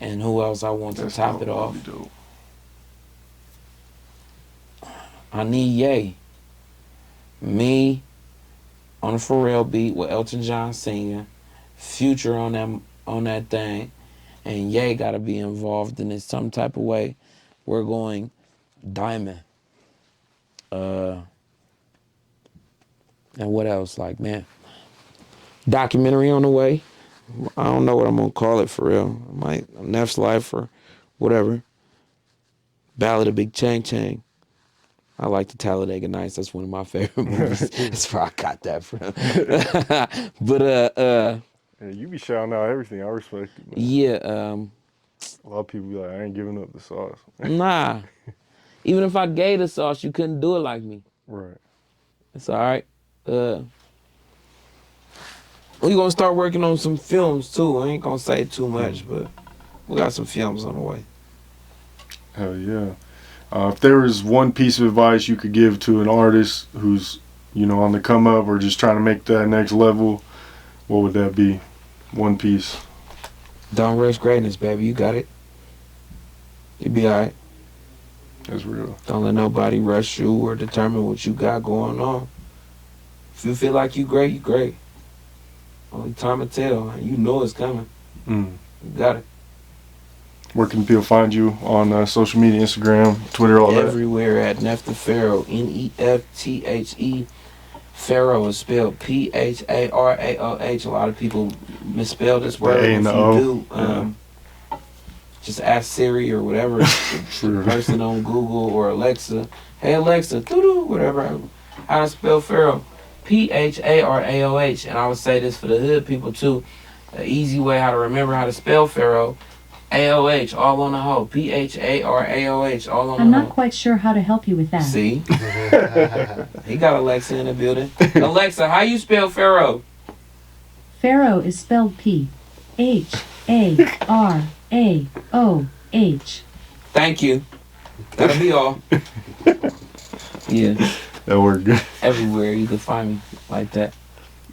And who else I want to top it off? I need Ye. Me on a Pharrell beat with Elton John singing. Future on that thing. And Ye got to be involved in it some type of way. We're going diamond. And what else? Like, man, documentary on the way. I don't know what I'm going to call it for real. I might Nef's Life or whatever. Ballad of Big Chang Chang. I like the Talladega Nights. That's one of my favorite movies. That's where I got that from. But yeah, you be shouting out everything. I respect it, man. Yeah. A lot of people be like, I ain't giving up the sauce. Nah. Even if I gave the sauce, you couldn't do it like me. Right. It's all right. We gonna start working on some films too. I ain't gonna say too much, but we got some films on the way. Hell yeah. If there was one piece of advice you could give to an artist who's, on the come up or just trying to make that next level, what would that be? One piece. Don't rush greatness, baby. You got it. You'll be alright. That's real. Don't let nobody rush you or determine what you got going on. If you feel like you great, you great. Only time will tell. You know it's coming. Mm. You got it. Where can people find you on social media, Instagram, Twitter, all that? Everywhere at Nef the Pharaoh. Nefthe. Pharaoh is spelled Pharaoh. A lot of people misspell this word. The A and the O. Just ask Siri or whatever person on Google or Alexa. Hey Alexa, doo-doo, whatever. How to spell Pharaoh? Pharaoh. And I would say this for the hood people too. An easy way how to remember how to spell Pharaoh. AOH, all on the hoe. Pharaoh, all on the hoe. I'm not quite sure how to help you with that. See? He got Alexa in the building. Alexa, how you spell Pharaoh? Pharaoh is spelled P-H-A-R-A-O-H. Thank you. That'll be all. Yeah. That worked good. Everywhere you can find me like that.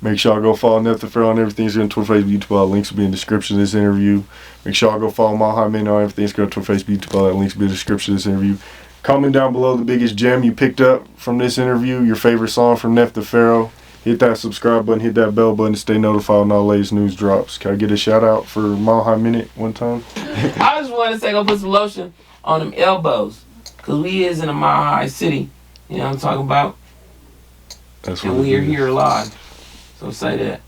Make sure y'all go follow Nef the Pharaoh on everything. Instagram, Twitter, Facebook, YouTube. All links will be in the description of this interview. Make sure y'all go follow Mile Mention on everything. Instagram, Twitter, Facebook, YouTube. All links will be in the description of this interview. Comment down below the biggest gem you picked up from this interview. Your favorite song from Nef the Pharaoh. Hit that subscribe button. Hit that bell button to stay notified when all the latest news drops. Can I get a shout out for Mile Mention one time? I just wanted to say go put some lotion on them elbows. Because we is in a Mile High city. You know what I'm talking about? That's what and we are it is. here live. So say that.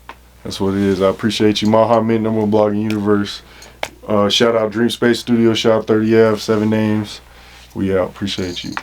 That's what it is. I appreciate you. Mile Mention, number one blog in the universe. Shout out Dream Space Studio. Shout out 30F, 7 Names. We out. Appreciate you.